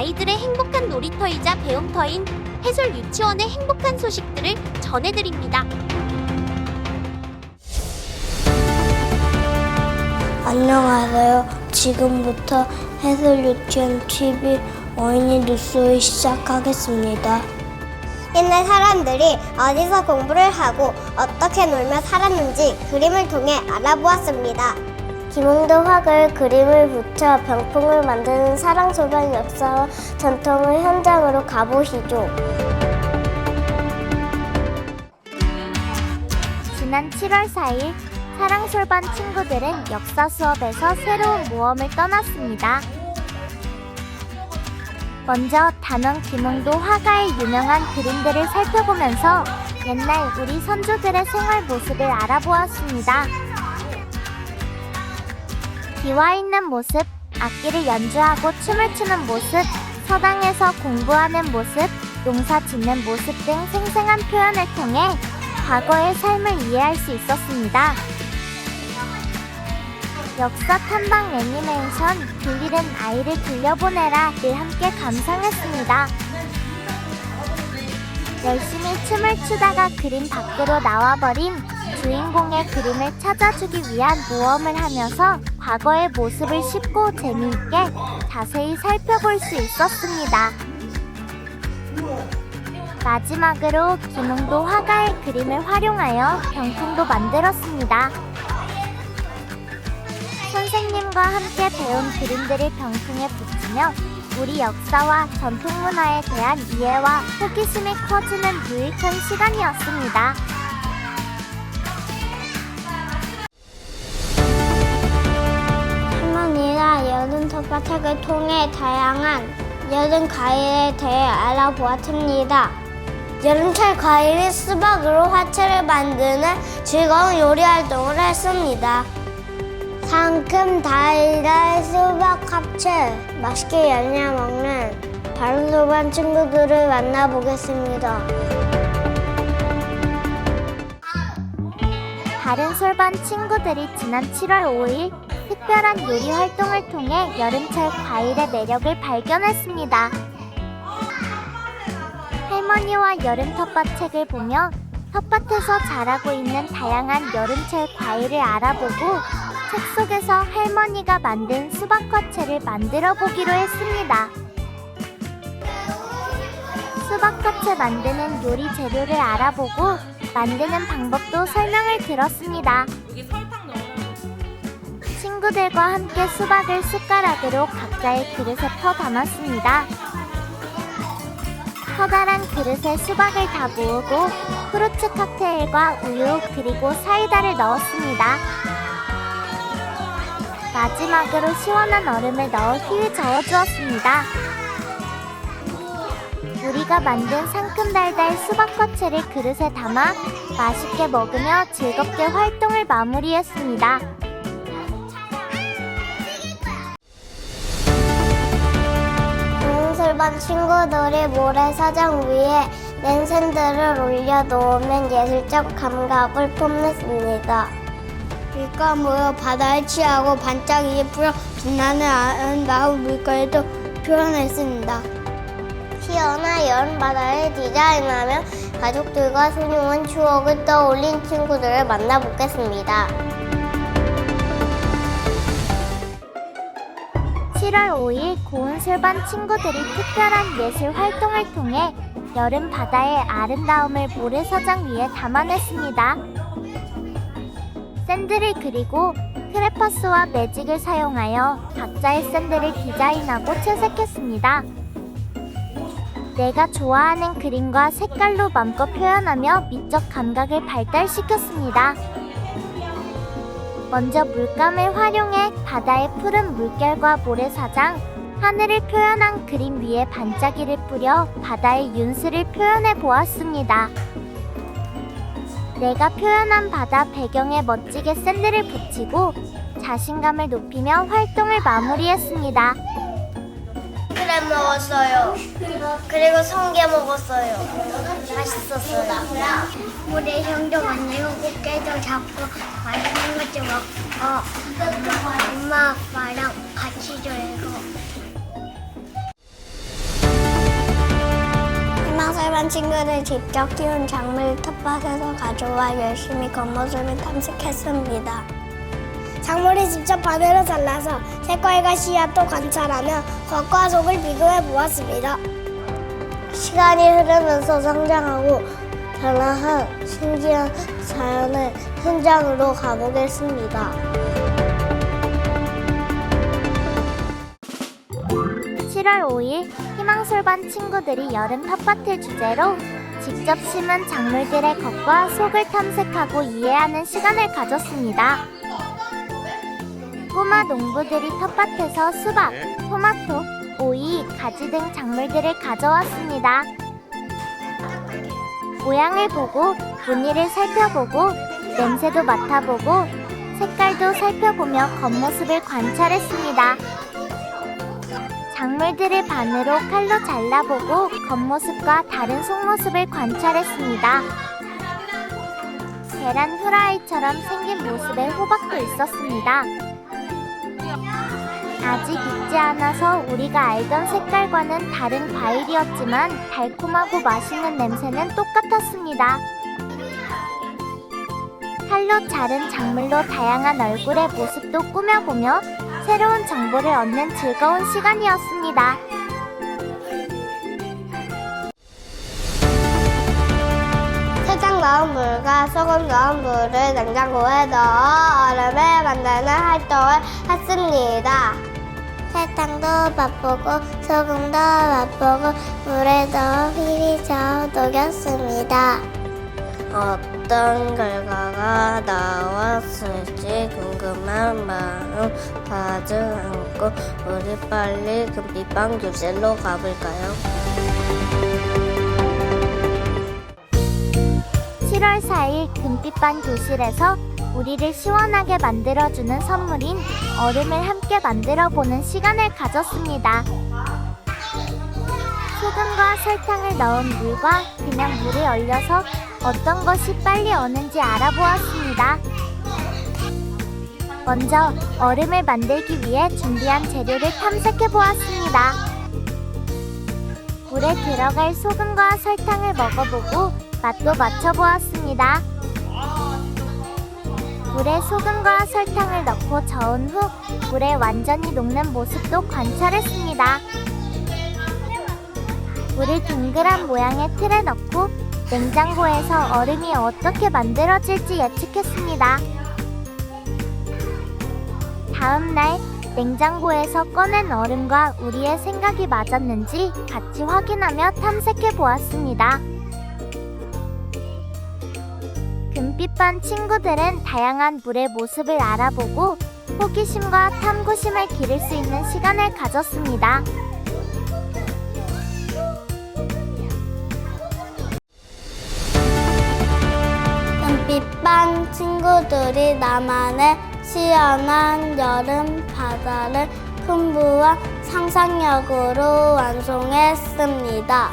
아이들의 행복한 놀이터이자 배움터인 해솔 유치원의 행복한 소식들을 전해드립니다. 안녕하세요. 지금부터 해솔 유치원 TV 어린이 뉴스 시작하겠습니다. 옛날 사람들이 어디서 공부를 하고 어떻게 놀며 살았는지 그림을 통해 알아보았습니다. 김홍도 화글 그림을 붙여 병풍을 만드는 사랑소방 역사와 전통의 현장으로 가보시죠. 지난 7월 4일 사랑솔반 친구들은 역사 수업에서 새로운 모험을 떠났습니다. 먼저 단원 김홍도 화가의 유명한 그림들을 살펴보면서 옛날 우리 선조들의 생활 모습을 알아보았습니다. 기와 있는 모습, 악기를 연주하고 춤을 추는 모습, 서당에서 공부하는 모습, 농사 짓는 모습 등 생생한 표현을 통해 과거의 삶을 이해할 수 있었습니다. 역사 탐방 애니메이션 길 잃은 아이를 들려보내라를 함께 감상했습니다. 열심히 춤을 추다가 그림 밖으로 나와버린 주인공의 그림을 찾아주기 위한 모험을 하면서 과거의 모습을 쉽고 재미있게 자세히 살펴볼 수 있었습니다. 마지막으로 김홍도 화가의 그림을 활용하여 병풍도 만들었습니다. 선생님과 함께 배운 그림들을 병풍에 붙이며 우리 역사와 전통문화에 대한 이해와 호기심이 커지는 유익한 시간이었습니다. 할머니가 여름 텃밭을 통해 다양한 여름 과일에 대해 알아보았습니다. 여름철 과일인 수박으로 화채를 만드는 즐거운 요리 활동을 했습니다. 상큼 달달 수박 화채 맛있게 열려 먹는 다른 소반 친구들을 만나보겠습니다. 다른 솔반 친구들이 지난 7월 5일 특별한 요리 활동을 통해 여름철 과일의 매력을 발견했습니다. 할머니와 여름 텃밭 책을 보며 텃밭에서 자라고 있는 다양한 여름철 과일을 알아보고 책 속에서 할머니가 만든 수박 화채를 만들어 보기로 했습니다. 수박 화채 만드는 요리 재료를 알아보고 만드는 방법도 설명을 들었습니다. 친구들과 함께 수박을 숟가락으로 각자의 그릇에 퍼 담았습니다. 커다란 그릇에 수박을 다 모으고 후르츠 칵테일과 우유 그리고 사이다를 넣었습니다. 마지막으로 시원한 얼음을 넣어 휘휘 저어주었습니다. 우리가 만든 상큼달달 수박 화채를 그릇에 담아 맛있게 먹으며 즐겁게 활동을 마무리했습니다. 솔반 친구들이 모래사장 위에 랜선들을 올려놓으면 예술적 감각을 뽐냈습니다. 비가 모여 바다에 취하고 반짝이게 풀어 빛나는 아름다운 물결도 표현했습니다. 시원한 여름바다를 디자인하며 가족들과 소중한 추억을 떠올린 친구들을 만나보겠습니다. 7월 5일 고은솔반 친구들이 특별한 예술 활동을 통해 여름 바다의 아름다움을 모래사장 위에 담아냈습니다. 샌드를 그리고 크레파스와 매직을 사용하여 각자의 샌드를 디자인하고 채색했습니다. 내가 좋아하는 그림과 색깔로 맘껏 표현하며 미적 감각을 발달시켰습니다. 먼저 물감을 활용해 바다의 푸른 물결과 모래사장, 하늘을 표현한 그림 위에 반짝이를 뿌려 바다의 윤수를 표현해 보았습니다. 내가 표현한 바다 배경에 멋지게 샌들을 붙이고 자신감을 높이며 활동을 마무리했습니다. 크랩 먹었어요. 그리고 성게 먹었어요. 맛있었어요. 우리 형도 만들고 꽃게도 잡고 맛있는 것도 먹고 엄마 아빠랑 같이 놀고 친구들 직접 키운 작물 텃밭에서 가져와 열심히 겉모습을 탐색했습니다. 작물을 직접 바늘로 잘라서 색깔과 씨앗도 관찰하며 겉과 속을 비교해 보았습니다. 시간이 흐르면서 성장하고 자라한 신기한 자연의 현장으로 가보겠습니다. 7월 5일 희망솔반 친구들이 여름 텃밭을 주제로 직접 심은 작물들의 겉과 속을 탐색하고 이해하는 시간을 가졌습니다. 꼬마 농부들이 텃밭에서 수박, 토마토, 오이, 가지 등 작물들을 가져왔습니다. 모양을 보고 무늬를 살펴보고 냄새도 맡아보고 색깔도 살펴보며 겉모습을 관찰했습니다. 작물들을 반으로 칼로 잘라보고 겉모습과 다른 속모습을 관찰했습니다. 계란 후라이처럼 생긴 모습의 호박도 있었습니다. 아직 익지 않아서 우리가 알던 색깔과는 다른 과일이었지만 달콤하고 맛있는 냄새는 똑같았습니다. 칼로 자른 작물로 다양한 얼굴의 모습도 꾸며보며 새로운 정보를 얻는 즐거운 시간이었습니다. 설탕 넣은 물과 소금 넣은 물을 냉장고에 넣어 얼음을 만드는 활동을 했습니다. 설탕도 맛보고 소금도 맛보고 물에 넣어 휘휘 저어 녹였습니다. 어떤 결과가 나왔을지 궁금한 마음 가득 안고 우리 빨리 금빛방 교실로 가볼까요? 7월 4일 금빛반 교실에서 우리를 시원하게 만들어주는 선물인 얼음을 함께 만들어보는 시간을 가졌습니다. 소금과 설탕을 넣은 물과 그냥 물을 얼려서 어떤 것이 빨리 어는지 알아보았습니다. 먼저 얼음을 만들기 위해 준비한 재료를 탐색해보았습니다. 물에 들어갈 소금과 설탕을 먹어보고 맛도 맞춰보았습니다. 물에 소금과 설탕을 넣고 저은 후 물에 완전히 녹는 모습도 관찰했습니다. 물을 동그란 모양의 틀에 넣고 냉장고에서 얼음이 어떻게 만들어질지 예측했습니다. 다음 날 냉장고에서 꺼낸 얼음과 우리의 생각이 맞았는지 같이 확인하며 탐색해 보았습니다. 금빛반 친구들은 다양한 물의 모습을 알아보고 호기심과 탐구심을 기를 수 있는 시간을 가졌습니다. 금빛반 친구들이 나만의 시원한 여름 바다를 풍부한 상상력으로 완성했습니다.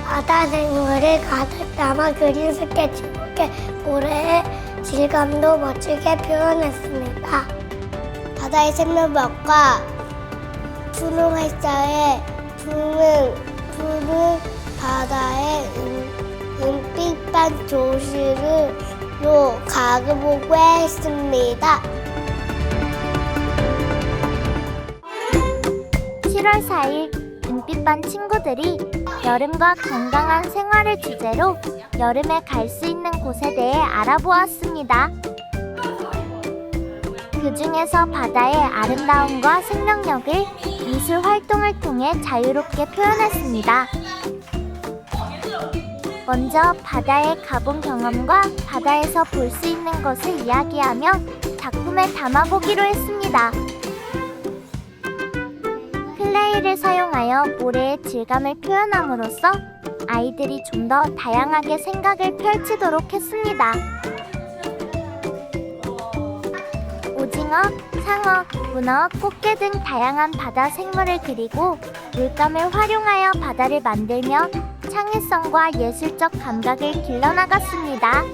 바다 생물을 가득 담아 그린 스케치북에 모래의 질감도 멋지게 표현했습니다. 바다의 생명력과 푸른 햇살에 푸른 바다의 은빛반 도시로 가보고 했습니다. 7월 4일 은빛반 친구들이 여름과 건강한 생활을 주제로 여름에 갈 수 있는 곳에 대해 알아보았습니다. 그 중에서 바다의 아름다움과 생명력을 미술 활동을 통해 자유롭게 표현했습니다. 먼저 바다에 가본 경험과 바다에서 볼 수 있는 것을 이야기하며 작품에 담아보기로 했습니다. 클레이를 사용하여 모래의 질감을 표현함으로써 아이들이 좀 더 다양하게 생각을 펼치도록 했습니다. 오징어, 상어, 문어, 꽃게 등 다양한 바다 생물을 그리고 물감을 활용하여 바다를 만들며 창의성과 예술적 감각을 길러나갔습니다.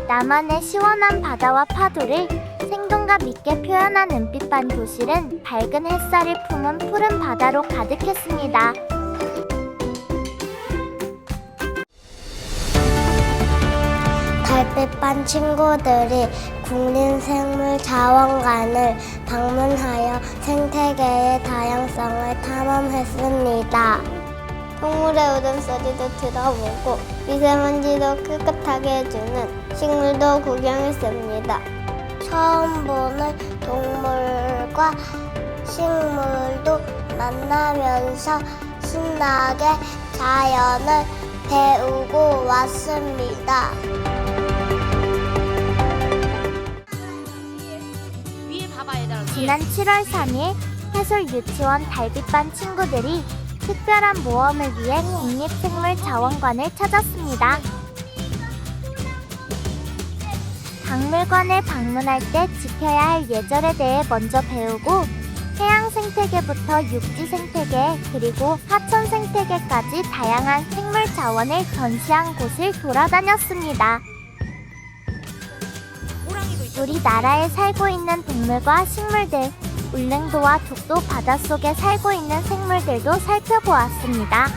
나만의 시원한 바다와 파도를 생동감 있게 표현한 은빛반 교실은 밝은 햇살을 품은 푸른 바다로 가득했습니다. 달빛반 친구들이 국립생물자원관을 방문하여 생태계의 다양성을 탐험했습니다. 동물의 울음소리도 들어보고 미세먼지도 깨끗하게 해주는 식물도 구경했습니다. 처음 보는 동물과 식물도 만나면서 신나게 자연을 배우고 왔습니다. 지난 7월 3일 해솔유치원 달빛반 친구들이 특별한 모험을 위해 국립생물자원관을 찾았습니다. 박물관을 방문할 때 지켜야 할 예절에 대해 먼저 배우고 해양 생태계부터 육지 생태계 그리고 하천 생태계까지 다양한 생물 자원을 전시한 곳을 돌아다녔습니다. 우리나라에 살고 있는 동물과 식물들, 울릉도와 독도 바닷속에 살고 있는 생물들도 살펴보았습니다.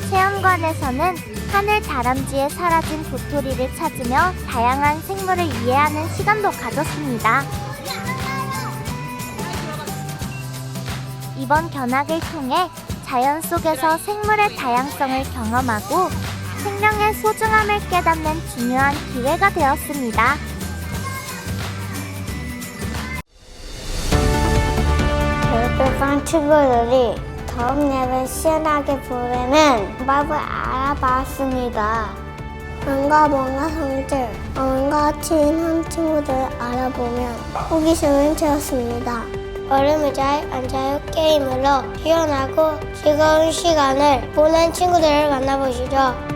체험관에서는 하늘 다람쥐에 사라진 도토리를 찾으며 다양한 생물을 이해하는 시간도 가졌습니다. 이번 견학을 통해 자연 속에서 생물의 다양성을 경험하고 생명의 소중함을 깨닫는 중요한 기회가 되었습니다. 별빛반 친구들이 더운夜시원하게 보내는 방법을 알아봤습니다. 뭔가 성질, 뭔가 친한 친구들을 알아보면 호기심을 채웠습니다. 얼음 의자에 앉아요 게임으로 시원하고 즐거운 시간을 보낸 친구들을 만나보시죠.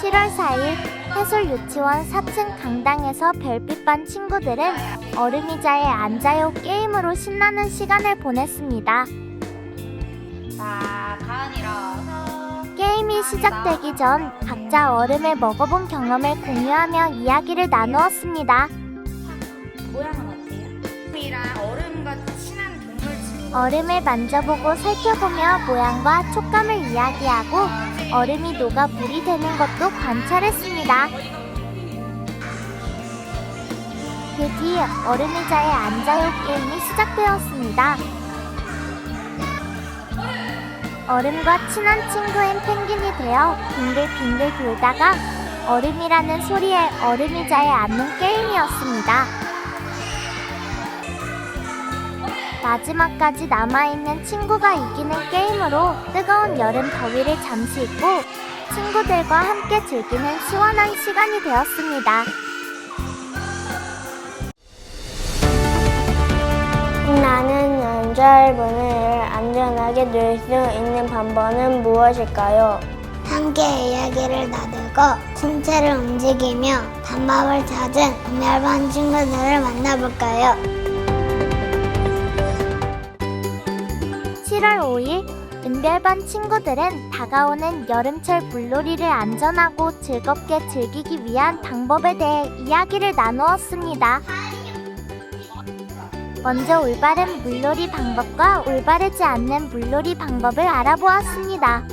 7월 4일 해솔유치원 4층 강당에서 별빛반 친구들은 얼음 의자에 앉아요 게임으로 신나는 시간을 보냈습니다. 자, 가은 일어서. 게임이 시작되기 전 각자 얼음을 먹어본 경험을 공유하며 이야기를 나누었습니다. 모양은 어때요? 이랑 얼음과 친한 동물 친구. 얼음을 만져보고 살펴보며 모양과 촉감을 이야기하고 얼음이 녹아 물이 되는 것도 관찰했습니다. 그 뒤 얼음 의자에 앉아요 게임이 시작되었습니다. 얼음과 친한 친구인 펭귄이 되어 빙글빙글 돌다가 얼음이라는 소리에 얼음 의자에 앉는 게임이었습니다. 마지막까지 남아있는 친구가 이기는 게임으로 뜨거운 여름 더위를 잠시 잊고 친구들과 함께 즐기는 시원한 시간이 되었습니다. 나는 연설문을 안전하게 늘 수 있는 방법은 무엇일까요? 함께 이야기를 나누고 신체를 움직이며 방법을 찾은 은별반 친구들을 만나볼까요? 7월 5일 은별반 친구들은 다가오는 여름철 물놀이를 안전하고 즐겁게 즐기기 위한 방법에 대해 이야기를 나누었습니다. 먼저 올바른 물놀이 방법과 올바르지 않는 물놀이 방법을 알아보았습니다.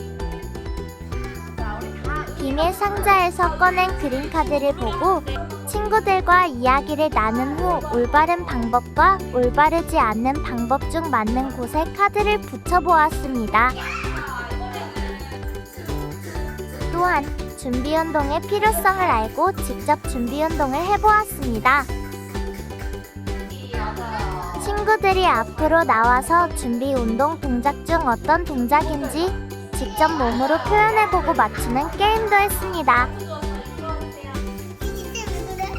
비밀 상자에서 꺼낸 그림카드를 보고 친구들과 이야기를 나눈 후 올바른 방법과 올바르지 않는 방법 중 맞는 곳에 카드를 붙여보았습니다. 또한 준비운동의 필요성을 알고 직접 준비운동을 해보았습니다. 친구들이 앞으로 나와서 준비운동 동작 중 어떤 동작인지 직접 몸으로 표현해보고 맞추는 게임도 했습니다.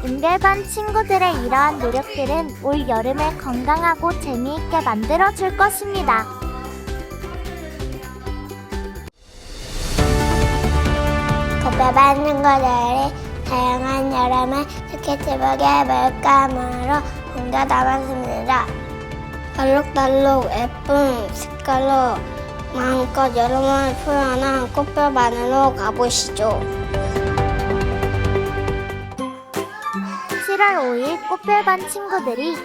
은별반 친구들의 이러한 노력들은 올 여름을 건강하고 재미있게 만들어줄 것입니다. 은별반 친구들이 다양한 여름의 스케치북에 물감으로 옮겨 담았습니다. 알록달록 예쁜 색깔로 마음껏 여름을 표현한 꽃별반으로 가보시죠. 7월 5일 꽃별반 친구들이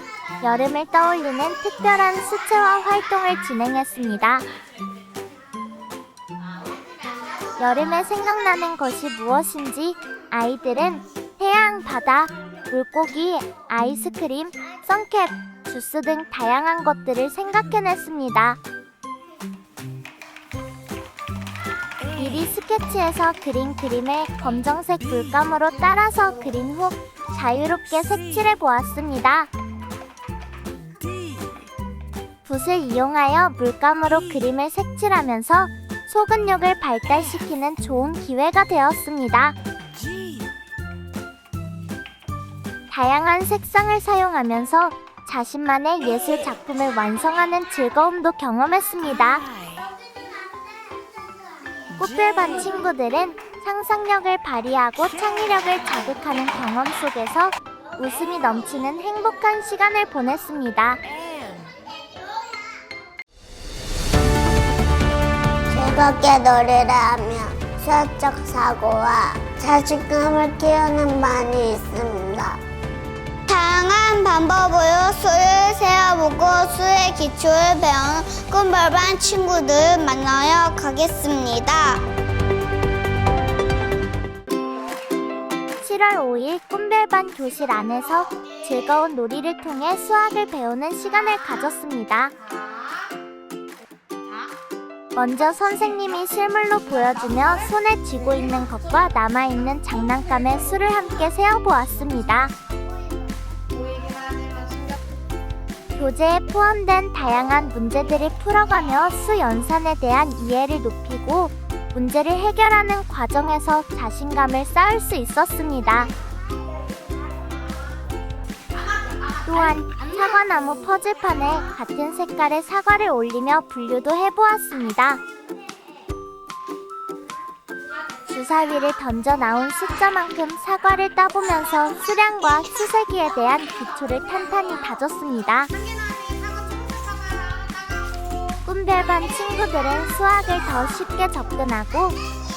여름을 떠올리는 특별한 수채화 활동을 진행했습니다. 여름에 생각나는 것이 무엇인지 아이들은 태양, 바다, 물고기, 아이스크림, 선캡, 주스 등 다양한 것들을 생각해냈습니다. 미리 스케치해서 그린 그림을 검정색 물감으로 따라서 그린 후 자유롭게 색칠해 보았습니다. 붓을 이용하여 물감으로 그림을 색칠하면서 소근육을 발달시키는 좋은 기회가 되었습니다. 다양한 색상을 사용하면서 자신만의 예술 작품을 완성하는 즐거움도 경험했습니다. 꽃별반 친구들은 상상력을 발휘하고 창의력을 자극하는 경험 속에서 웃음이 넘치는 행복한 시간을 보냈습니다. 즐겁게 놀이를 하며 수학적 사고와 자신감을 키우는 반이 있습니다. 다양한 방법으로 수를 세어보고 수의 기초를 배우는 꿈별반 친구들 만나러 가겠습니다. 7월 5일 꿈별반 교실 안에서 즐거운 놀이를 통해 수학을 배우는 시간을 가졌습니다. 먼저 선생님이 실물로 보여주며 손에 쥐고 있는 것과 남아있는 장난감의 수를 함께 세어보았습니다. 교재에 포함된 다양한 문제들을 풀어가며 수 연산에 대한 이해를 높이고 문제를 해결하는 과정에서 자신감을 쌓을 수 있었습니다. 또한 사과나무 퍼즐판에 같은 색깔의 사과를 올리며 분류도 해보았습니다. 주사위를 던져 나온 숫자만큼 사과를 따보면서 수량과 수세기에 대한 기초를 탄탄히 다졌습니다. 꿈별반 친구들은 수학을 더 쉽게 접근하고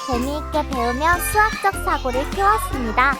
재미있게 배우며 수학적 사고를 키웠습니다.